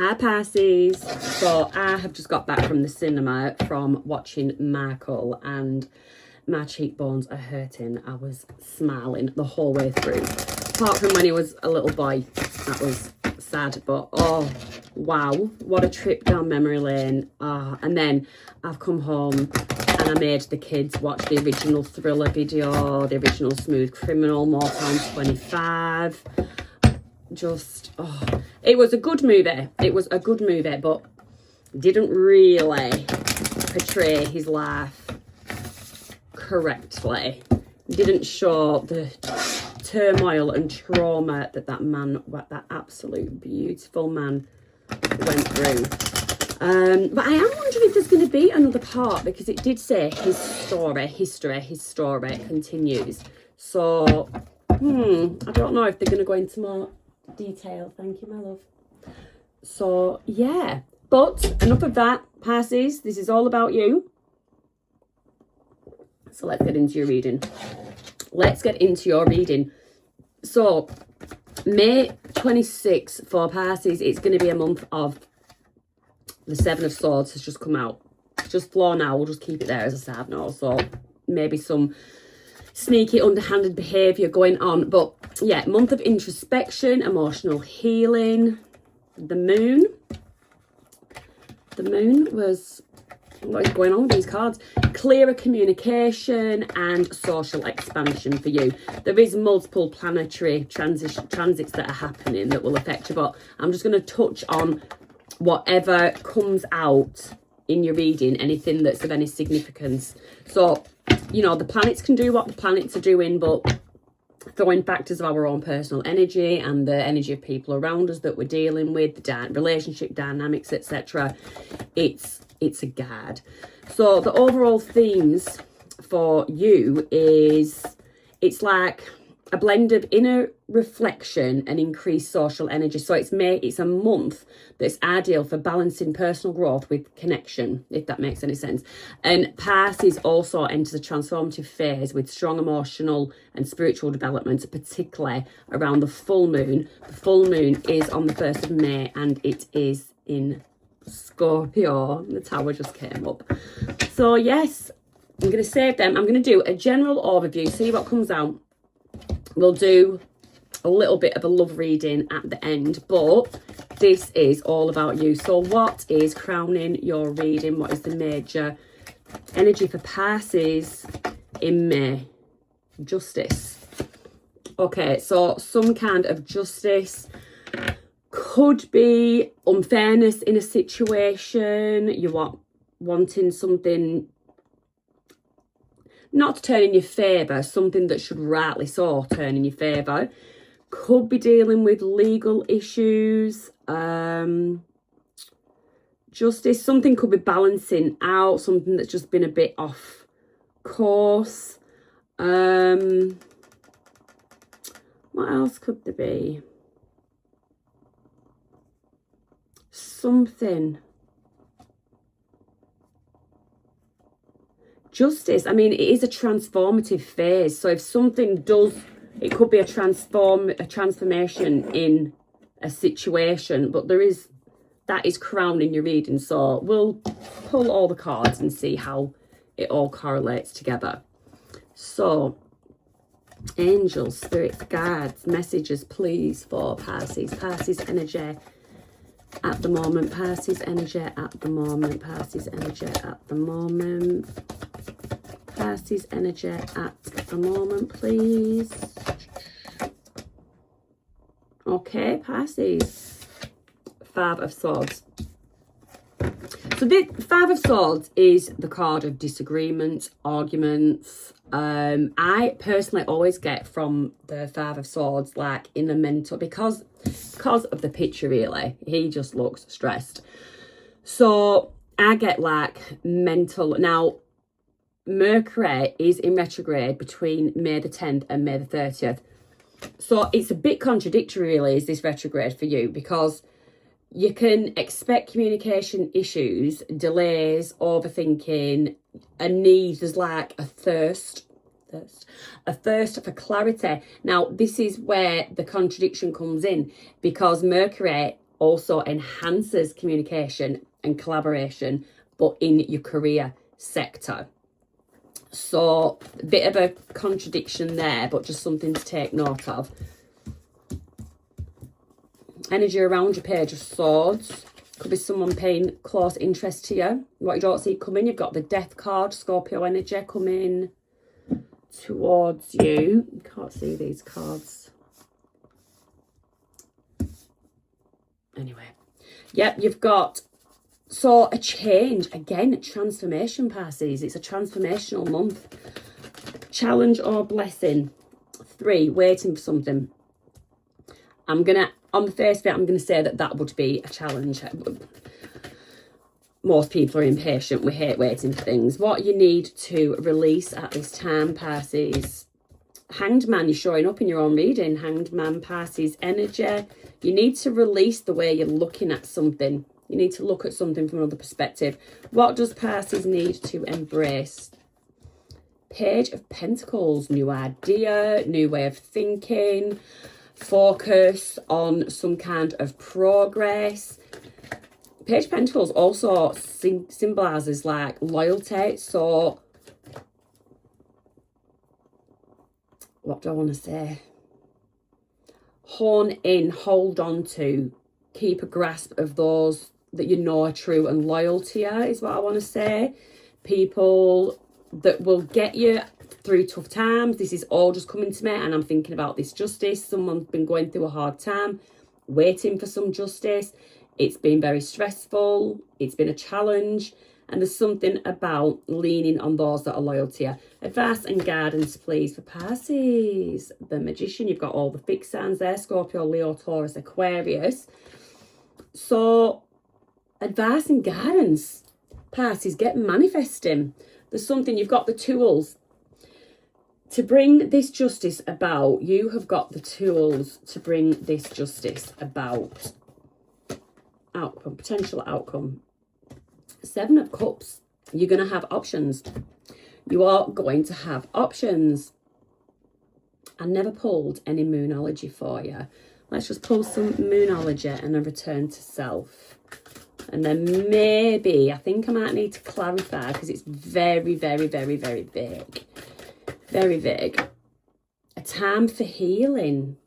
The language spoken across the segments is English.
Hi Pisces. So I have just got back from the cinema from watching Michael and my cheekbones are hurting. I was smiling the whole way through. Apart from when he was a little boy, that was sad, but oh wow, what a trip down memory lane. And then I've come home and I made the kids watch the original Thriller video, the original Smooth Criminal, More Time 25. Just, it was a good movie. It was a good movie, but didn't really portray his life correctly. Didn't show the turmoil and trauma that man, that absolute beautiful man went through. But I am wondering if there's going to be another part, because it did say his story continues. So, I don't know if they're going to go into more detail. Thank you, my love. So yeah, but enough of that, Pisces. This is all about you. So let's get into your reading. So May 26th for Pisces, it's going to be a month of the Seven of Swords has just come out. Just floor now, we'll just keep it there as a side note. So maybe some sneaky underhanded behaviour going on, but yeah, month of introspection, emotional healing. The moon was, what is going on with these cards? Clearer communication and social expansion for you. There is multiple planetary transits that are happening that will affect you, but I'm just going to touch on whatever comes out in your reading, anything that's of any significance. So, you know, the planets can do what the planets are doing, but throwing factors of our own personal energy and the energy of people around us that we're dealing with, the relationship dynamics, etc. It's a guide. So the overall themes for you is, it's like a blend of inner reflection and increased social energy. So it's a month that's ideal for balancing personal growth with connection, if that makes any sense. And Pisces also enters a transformative phase with strong emotional and spiritual development, particularly around the full moon. The full moon is on the 1st of May and it is in Scorpio. The tower just came up. So yes, I'm going to save them. I'm going to do a general overview, see what comes out. We'll do a little bit of a love reading at the end, but this is all about you. So what is crowning your reading? What is the major energy for Pisces in May? Justice. Okay, so some kind of justice. Could be unfairness in a situation. You wanting something not to turn in your favour, something that should rightly so turn in your favour. Could be dealing with legal issues. Justice, something could be balancing out, something that's just been a bit off course. What else could there be? Something. Justice, I mean, it is a transformative phase. So if something does, it could be a transformation in a situation, but that is crowning your reading. So we'll pull all the cards and see how it all correlates together. So angels, spirits, guides, messages, please, for Pisces. Pisces energy at the moment. Pisces energy at the moment. Pisces energy at the moment. Pisces energy at the moment, please. Okay, Pisces. Five of Swords. So the Five of Swords is the card of disagreement, arguments. I personally always get from the Five of Swords, like in the mental, because of the picture, really, he just looks stressed. So I get like mental. Now, Mercury is in retrograde between May the 10th and May the 30th. So it's a bit contradictory, really, is this retrograde for you, because you can expect communication issues, delays, overthinking, a need. There's like a thirst for clarity. Now, this is where the contradiction comes in, because Mercury also enhances communication and collaboration, but in your career sector. So a bit of a contradiction there, but just something to take note of. Energy around your Page of Swords. Could be someone paying close interest to you. What you don't see coming, you've got the Death card, Scorpio energy coming towards you. You can't see these cards. Anyway. Yep, you've got, so a change. Again, transformation, Pisces. It's a transformational month. Challenge or blessing. 3, waiting for something. I'm going to, on the face of it, I'm going to say that would be a challenge. Most people are impatient. We hate waiting for things. What you need to release at this time, Pisces. Hanged Man, you're showing up in your own reading. Hanged Man, Pisces energy. You need to release the way you're looking at something. You need to look at something from another perspective. What does Pisces need to embrace? Page of Pentacles, new idea, new way of thinking, focus on some kind of progress. Page of Pentacles also symbolises like loyalty. So what do I want to say? Hone in, hold on to, keep a grasp of those that you know are true and loyal to you, is what I want to say. People that will get you through tough times. This is all just coming to me, and I'm thinking about this justice. Someone's been going through a hard time, waiting for some justice. It's been very stressful. It's been a challenge. And there's something about leaning on those that are loyal to you. Advice and guidance, please, for Pisces. The Magician, you've got all the fixed signs there. Scorpio, Leo, Taurus, Aquarius. So, advice and guidance. Pisces, get manifesting. There's something, you've got the tools. To bring this justice about, you have got the tools to bring this justice about. Outcome, potential outcome. 7 of Cups. You're going to have options. You are going to have options. I never pulled any Moonology for you. Let's just pull some Moonology and a return to self. And then maybe, I think I might need to clarify because it's very, very, very, very vague. Very vague. A time for healing.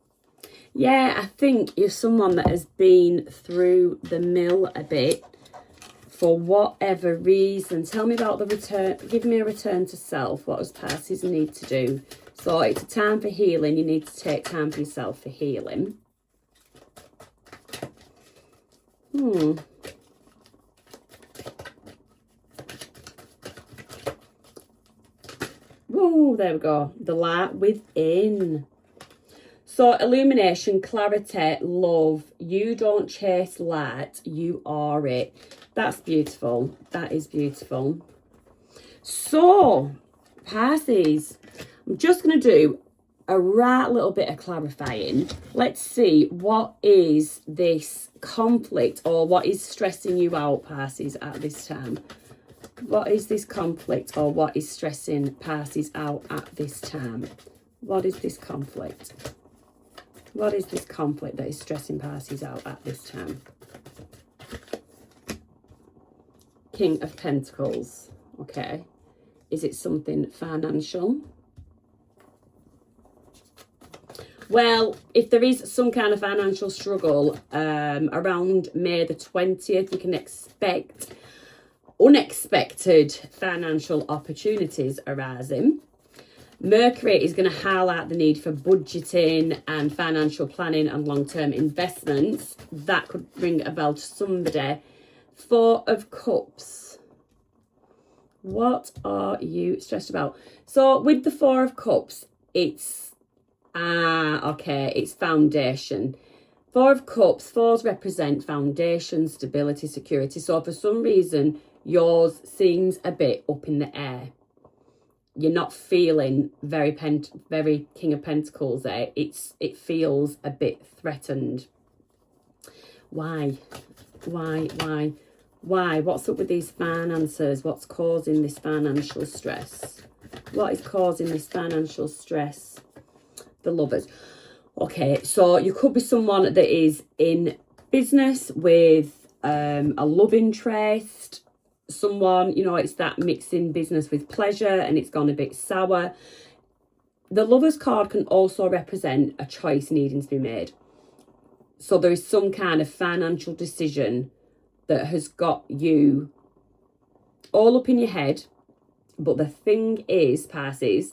Yeah, I think you're someone that has been through the mill a bit for whatever reason. Tell me about the return. Give me a return to self. What does Pisces need to do? So it's a time for healing. You need to take time for yourself for healing. Oh, there we go. The light within. So illumination, clarity, love. You don't chase light. You are it. That's beautiful. That is beautiful. So, Pisces, I'm just going to do a right little bit of clarifying. Let's see, what is this conflict or what is stressing you out, Pisces, at this time? What is this conflict or what is stressing Pisces out at this time? What is this conflict? What is this conflict that is stressing Pisces out at this time? King of Pentacles. Okay. Is it something financial? Well, if there is some kind of financial struggle around May the 20th, you can expect unexpected financial opportunities arising. Mercury is going to highlight the need for budgeting and financial planning and long-term investments. That could ring a bell to somebody. 4 of Cups. What are you stressed about? So with the 4 of Cups, it's it's foundation. 4 of Cups, 4s represent foundation, stability, security. So for some reason, yours seems a bit up in the air. You're not feeling very King of Pentacles there. It feels a bit threatened. Why? What's up with these finances? What's causing this financial stress? What is causing this financial stress? The Lovers. Okay, so you could be someone that is in business with a love interest, someone, you know, it's that mixing business with pleasure and it's gone a bit sour. The Lovers card can also represent a choice needing to be made. So there is some kind of financial decision that has got you all up in your head. But the thing is, Pisces,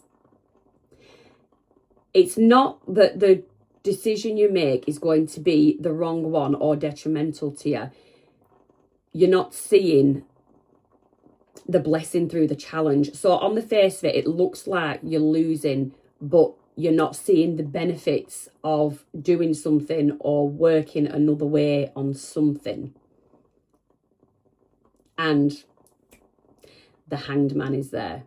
it's not that the decision you make is going to be the wrong one or detrimental to you. You're not seeing the blessing through the challenge. So on the face of it, it looks like you're losing, but you're not seeing the benefits of doing something or working another way on something. And the Hanged Man is there.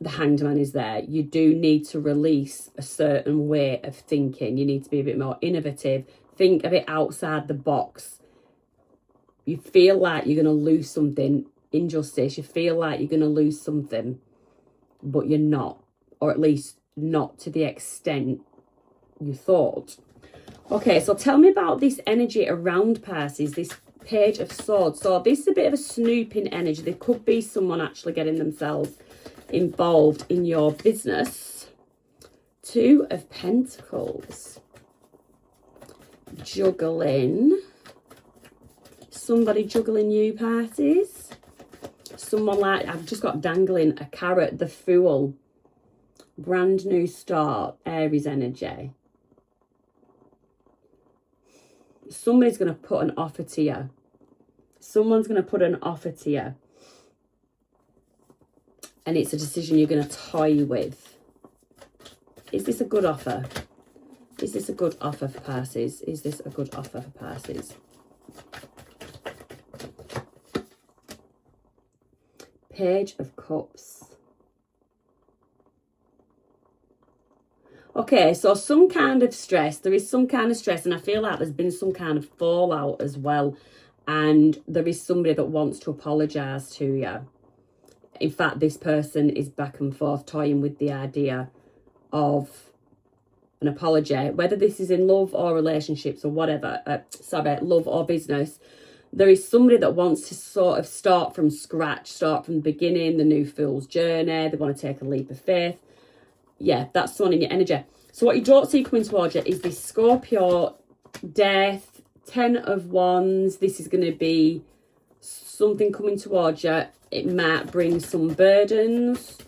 The Hanged Man is there. You do need to release a certain way of thinking. You need to be a bit more innovative. Think of it outside the box. You feel like you're going to lose something. Injustice. You feel like you're going to lose something, but you're not. Or at least not to the extent you thought. Okay, so tell me about this energy around Pisces, this Page of Swords. So this is a bit of a snooping energy. There could be someone actually getting themselves involved in your business. Two of Pentacles. Juggling. Somebody juggling you, Pisces. Someone like, I've just got dangling a carrot, the Fool. Brand new start, Aries energy. Somebody's going to put an offer to you. Someone's going to put an offer to you. And it's a decision you're going to toy with. Is this a good offer? Is this a good offer for Pisces? Is this a good offer for Pisces? Page of Cups. Okay, so some kind of stress. There is some kind of stress, and I feel like there's been some kind of fallout as well. And there is somebody that wants to apologise to you. In fact, this person is back and forth toying with the idea of an apology. Whether this is in love or relationships or whatever, love or business, there is somebody that wants to sort of start from scratch, start from the beginning, the new fool's journey. They want to take a leap of faith. Yeah, that's someone in your energy. So what you don't see coming towards you is this Scorpio, death, 10 of Wands. This is going to be something coming towards you. It might bring some burdens.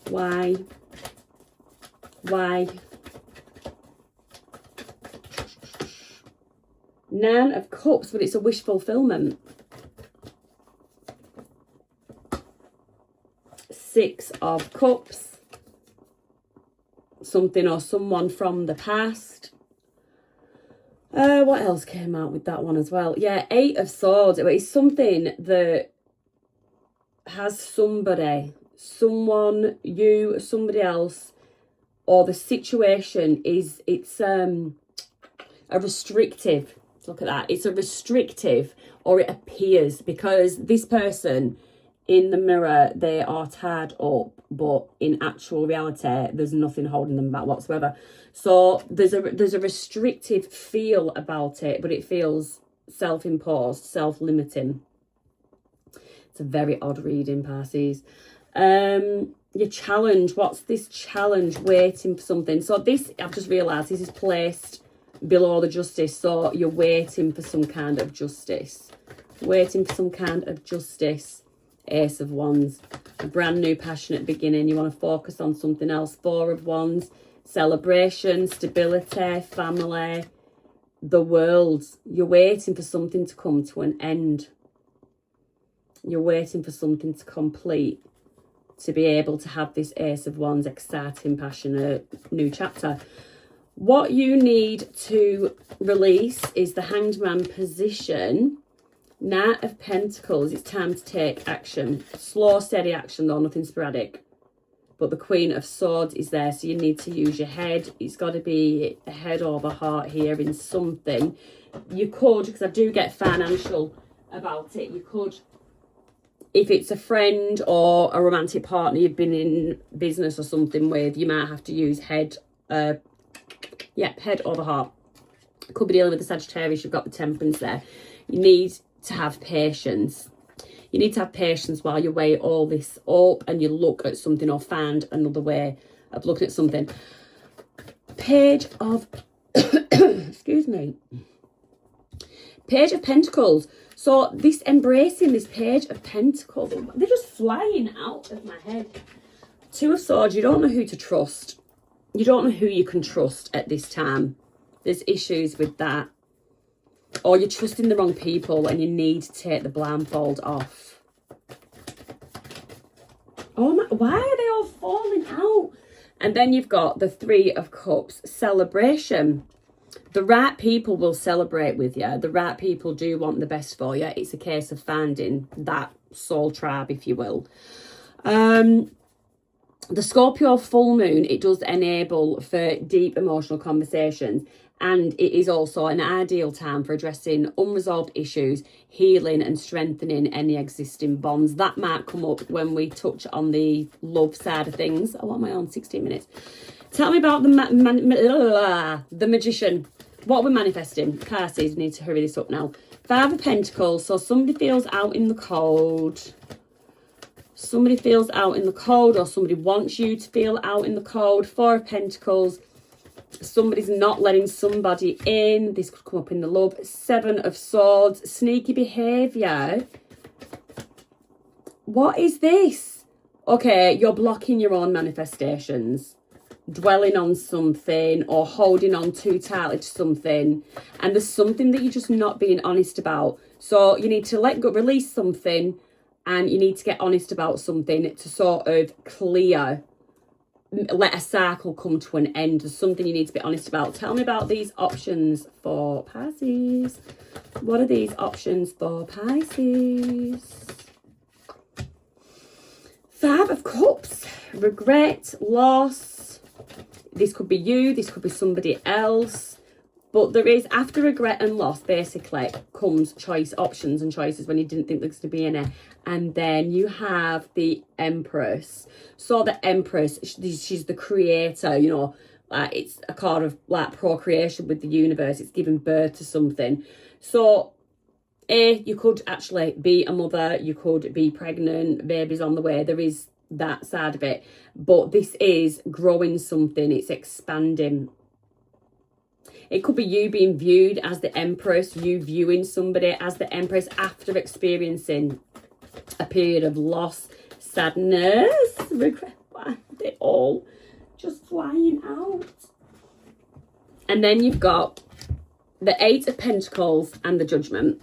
Why? Why? Nine of Cups, but it's a wish fulfillment. Six of Cups. Something or someone from the past. What else came out with that one as well? Yeah, Eight of Swords. It's something that has somebody, someone, you, somebody else, or the situation is, it's a restrictive. Look at that. It's a restrictive, or it appears, because this person in the mirror, they are tied up, but in actual reality, there's nothing holding them back whatsoever. So there's a restrictive feel about it, but it feels self-imposed, self-limiting. It's a very odd reading, Pisces. Your challenge. What's this challenge? Waiting for something. So this, I've just realised, this is placed below the justice. So you're waiting for some kind of justice. Waiting for some kind of justice. Ace of Wands. A brand new passionate beginning. You want to focus on something else. Four of Wands. Celebration, stability, family, the world. You're waiting for something to come to an end. You're waiting for something to complete, to be able to have this Ace of Wands, exciting, passionate, new chapter. What you need to release is the Hanged Man position. Knight of Pentacles. It's time to take action. Slow, steady action though, nothing sporadic. But the Queen of Swords is there, so you need to use your head. It's got to be a head over heart here in something. You could, because I do get financial about it, you could, if it's a friend or a romantic partner you've been in business or something with, you might have to use head, head over heart. Could be dealing with the Sagittarius. You've got the Temperance there. You need to have patience. You need to have patience while you weigh all this up and you look at something or find another way of looking at something. Page of, excuse me, Page of Pentacles. So this embracing this Page of Pentacles, they're just flying out of my head. Two of Swords, you don't know who to trust. You don't know who you can trust at this time. There's issues with that. Or you're trusting the wrong people and you need to take the blindfold off. Oh my, why are they all falling out? And then you've got the Three of Cups, celebration. The right people will celebrate with you. The right people do want the best for you. It's a case of finding that soul tribe, if you will. The Scorpio full moon, it does enable for deep emotional conversations, and it is also an ideal time for addressing unresolved issues, healing and strengthening any existing bonds. That might come up when we touch on the love side of things. Oh, what am I on? 16 minutes. Tell me about the Magician. What are we manifesting? Pisces, we need to hurry this up now. Five of Pentacles, so somebody feels out in the cold. Somebody feels out in the cold, or somebody wants you to feel out in the cold. Four of Pentacles, somebody's not letting somebody in. This could come up in the love. Seven of Swords, sneaky behaviour. What is this? Okay, you're blocking your own manifestations, dwelling on something or holding on too tightly to something, and there's something that you're just not being honest about. So you need to let go, release something, and you need to get honest about something to sort of clear, let a cycle come to an end. There's something you need to be honest about. Tell me about these options for Pisces. What are these options for Pisces? Five of Cups, regret, loss. This could be you, this could be somebody else. But there is, after regret and loss, basically, comes choice, options and choices when you didn't think there's going to be any. And then you have the Empress. So the Empress, she's the creator, you know. It's a card of like procreation with the universe. It's giving birth to something. So, you could actually be a mother. You could be pregnant. Baby's on the way. There is that side of it. But this is growing something. It's expanding. It could be you being viewed as the Empress, you viewing somebody as the Empress after experiencing a period of loss, sadness, regret. They're all just flying out. And then you've got the Eight of Pentacles and the Judgment.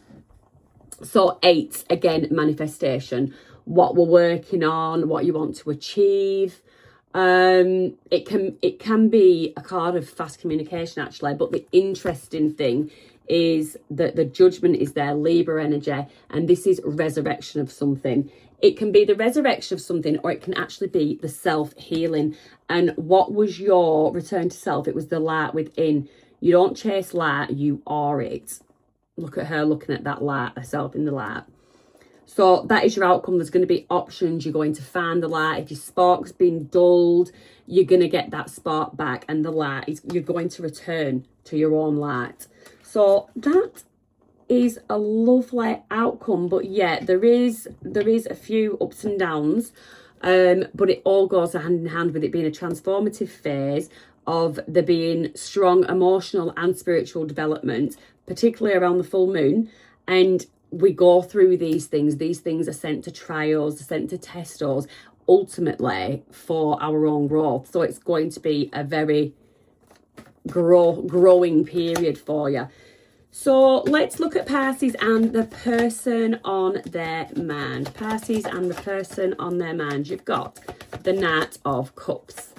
So eight, again, manifestation. What we're working on, what you want to achieve. It can be a card of fast communication actually, but the interesting thing is that the Judgment is there, Libra energy, and this is resurrection of something. It can be the resurrection of something, or it can actually be the self-healing. And what was your return to self? It was the light within. You don't chase light, you are it. Look at her looking at that light, herself in the light. So that is your outcome. There's going to be options. You're going to find the light. If your spark's been dulled, you're going to get that spark back, and the light is, you're going to return to your own light. So that is a lovely outcome. But yeah, there is a few ups and downs, but it all goes hand in hand with it being a transformative phase of there being strong emotional and spiritual development, particularly around the full moon. And we go through these things. These things are sent to try us, sent to test us, ultimately for our own growth. So it's going to be a very growing period for you. So let's look at Pisces and the person on their mind. Pisces and the person on their mind. You've got the Knight of Cups.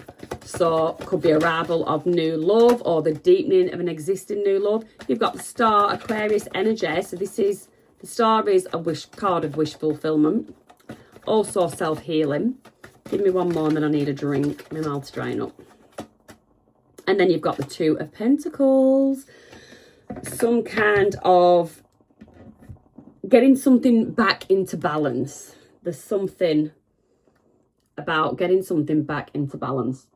So could be arrival of new love or the deepening of an existing new love. You've got the Star, Aquarius energy. So this is, the Star is a card of wish fulfillment. Also self-healing. Give me one more and then I need a drink. My mouth's drying up. And then you've got the Two of Pentacles. Some kind of getting something back into balance. There's something about getting something back into balance.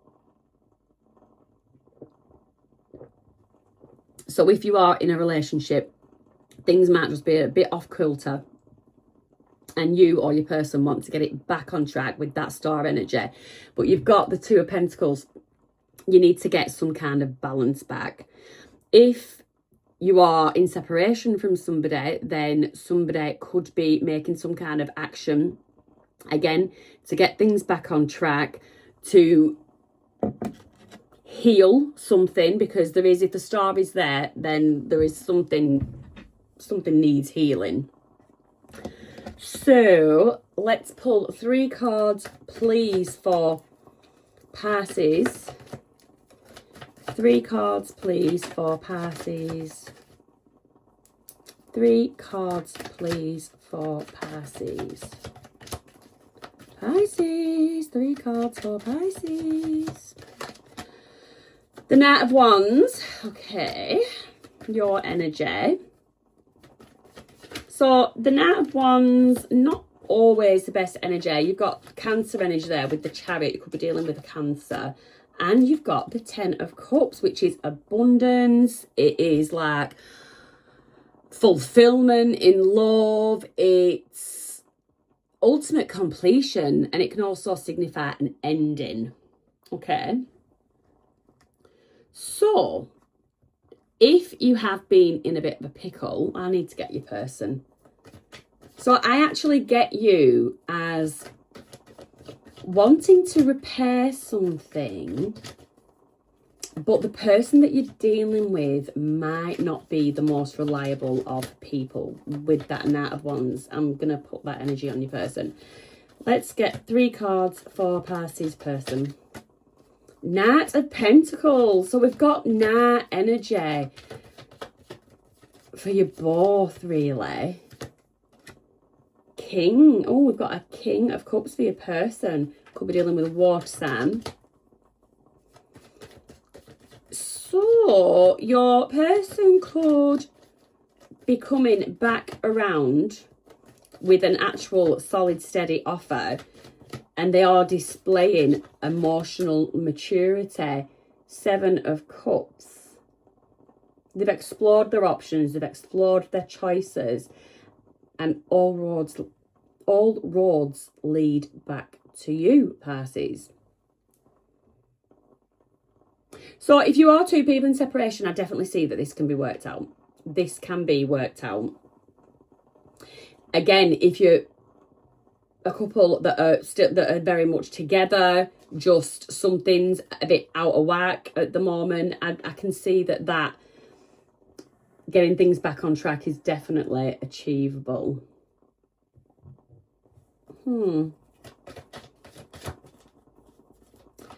So if you are in a relationship, things might just be a bit off kilter, and you or your person want to get it back on track with that star energy, but you've got the Two of Pentacles. You need to get some kind of balance back. If you are in separation from somebody, then somebody could be making some kind of action, again, to get things back on track, to heal something, because there is, if the star is there, then there is something needs healing. So let's pull 3 cards, please, for Pisces. 3 cards, please, for Pisces. 3 cards, please, for Pisces. Pisces, 3 cards for Pisces. The Knight of Wands, okay, your energy. So the Knight of Wands, not always the best energy. You've got Cancer energy there with the Chariot. You could be dealing with a Cancer. And you've got the 10 of Cups, which is abundance. It is like fulfillment in love. It's ultimate completion. And it can also signify an ending. Okay. So, if you have been in a bit of a pickle, I need to get your person. So I actually get you as wanting to repair something, but the person that you're dealing with might not be the most reliable of people with that Knight of Wands. I'm going to put that energy on your person. Let's get 3 cards for Pisces person. Knight of Pentacles. So we've got Knight energy for you both, really. King. Oh, we've got a King of Cups for your person. Could be dealing with a water sign. So your person could be coming back around with an actual solid, steady offer, and they are displaying emotional maturity. 7 of Cups. They've explored their options, they've explored their choices, and all roads lead back to you, Pisces. So if you are 2 people in separation, I definitely see that this can be worked out. This can be worked out. Again, if you're a couple that are very much together, just something's a bit out of whack at the moment, I can see that getting things back on track is definitely achievable.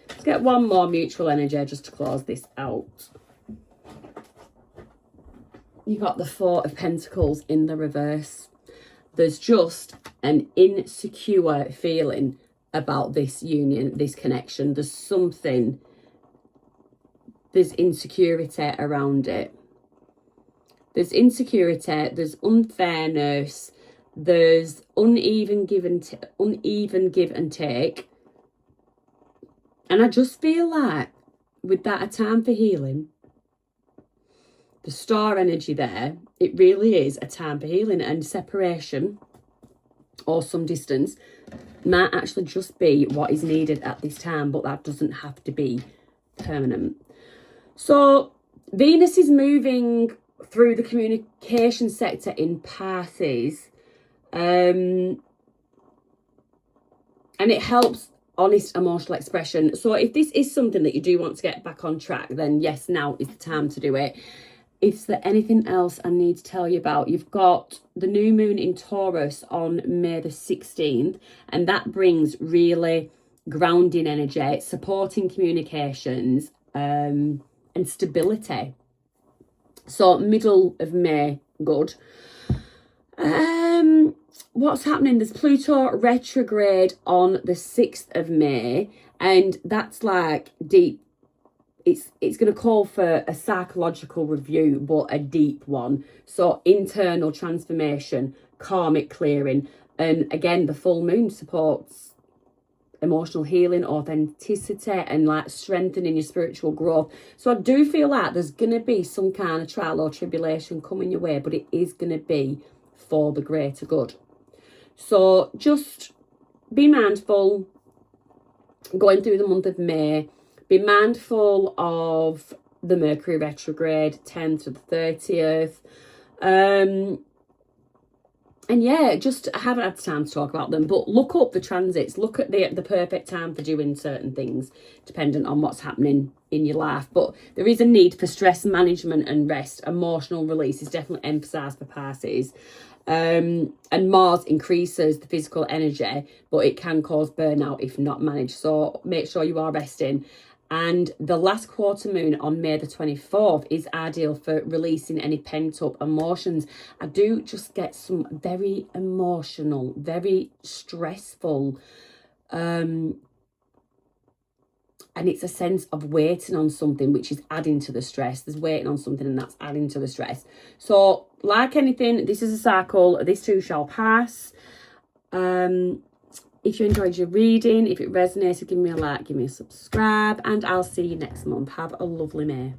Let's get one more mutual energy just to close this out. You got the 4 of Pentacles in the reverse. There's just an insecure feeling about this union, this connection. There's insecurity around it. There's insecurity, there's unfairness, there's uneven give and take. And I just feel like with that, a time for healing, the star energy there, it really is a time for healing, and separation or some distance might actually just be what is needed at this time, but that doesn't have to be permanent. So Venus is moving through the communication sector in Pisces, and it helps honest emotional expression. So if this is something that you do want to get back on track, then yes, now is the time to do it. Is there anything else I need to tell you about? You've got the new moon in Taurus on May the 16th, and that brings really grounding energy, supporting communications, and stability. So middle of May, good. What's happening? There's Pluto retrograde on the 6th of May, and that's like deep. It's going to call for a psychological review, but a deep one. So internal transformation, karmic clearing, and again, the full moon supports emotional healing, authenticity, and like strengthening your spiritual growth. So I do feel like there's going to be some kind of trial or tribulation coming your way, but it is going to be for the greater good. So just be mindful going through the month of May. Be mindful of the Mercury retrograde, 10th to the 30th. And yeah, just I haven't had time to talk about them, but look up the transits. Look at the perfect time for doing certain things, dependent on what's happening in your life. But there is a need for stress management and rest. Emotional release is definitely emphasised for Pisces. And Mars increases the physical energy, but it can cause burnout if not managed. So make sure you are resting. And the last quarter moon on May the 24th is ideal for releasing any pent-up emotions. I do just get some very emotional, very stressful, and it's a sense of waiting on something, which is adding to the stress. There's waiting on something and that's adding to the stress. So like anything, this is a cycle. This too shall pass. If you enjoyed your reading, if it resonated, give me a like, give me a subscribe, and I'll see you next month. Have a lovely May.